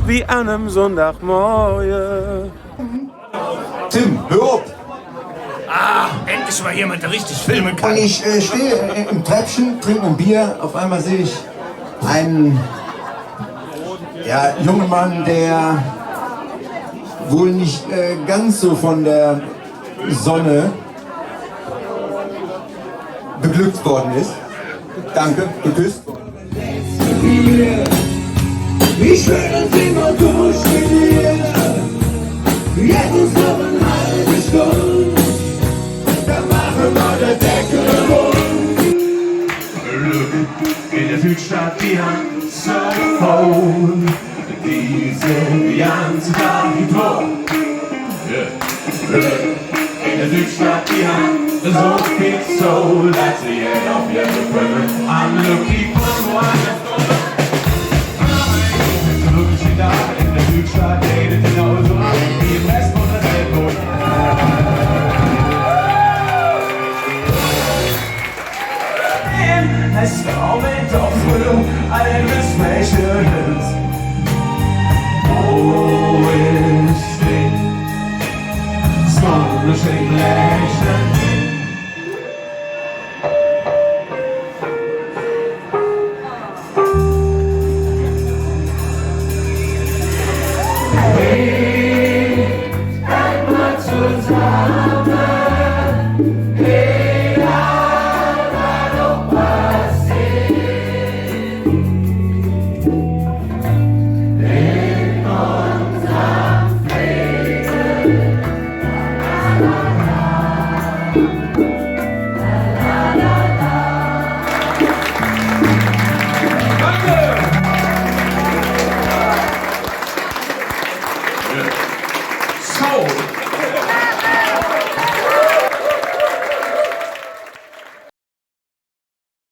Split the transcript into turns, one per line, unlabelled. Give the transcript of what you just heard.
wie an einem Sonntagmorgen.
Tim, hör auf!
Ah, endlich mal jemand, der richtig filmen kann.
Und ich stehe im Treppchen, trinke ein Bier, auf einmal sehe ich einen jungen Mann, der wohl nicht ganz so von der Sonne beglückt worden ist. Danke, geküsst.
Ich will uns immer durch mit dir. Jetzt ist noch eine halbe Stunde. Dann machen wir den Deckel rund. In der Südstadt, die haben so voll. Diese ganze Tag die Tor. In der Südstadt, die haben so viel Soul, dass sie jetzt auf ihre Brille. I'm looking for one. Wirklich da in der Südstadt.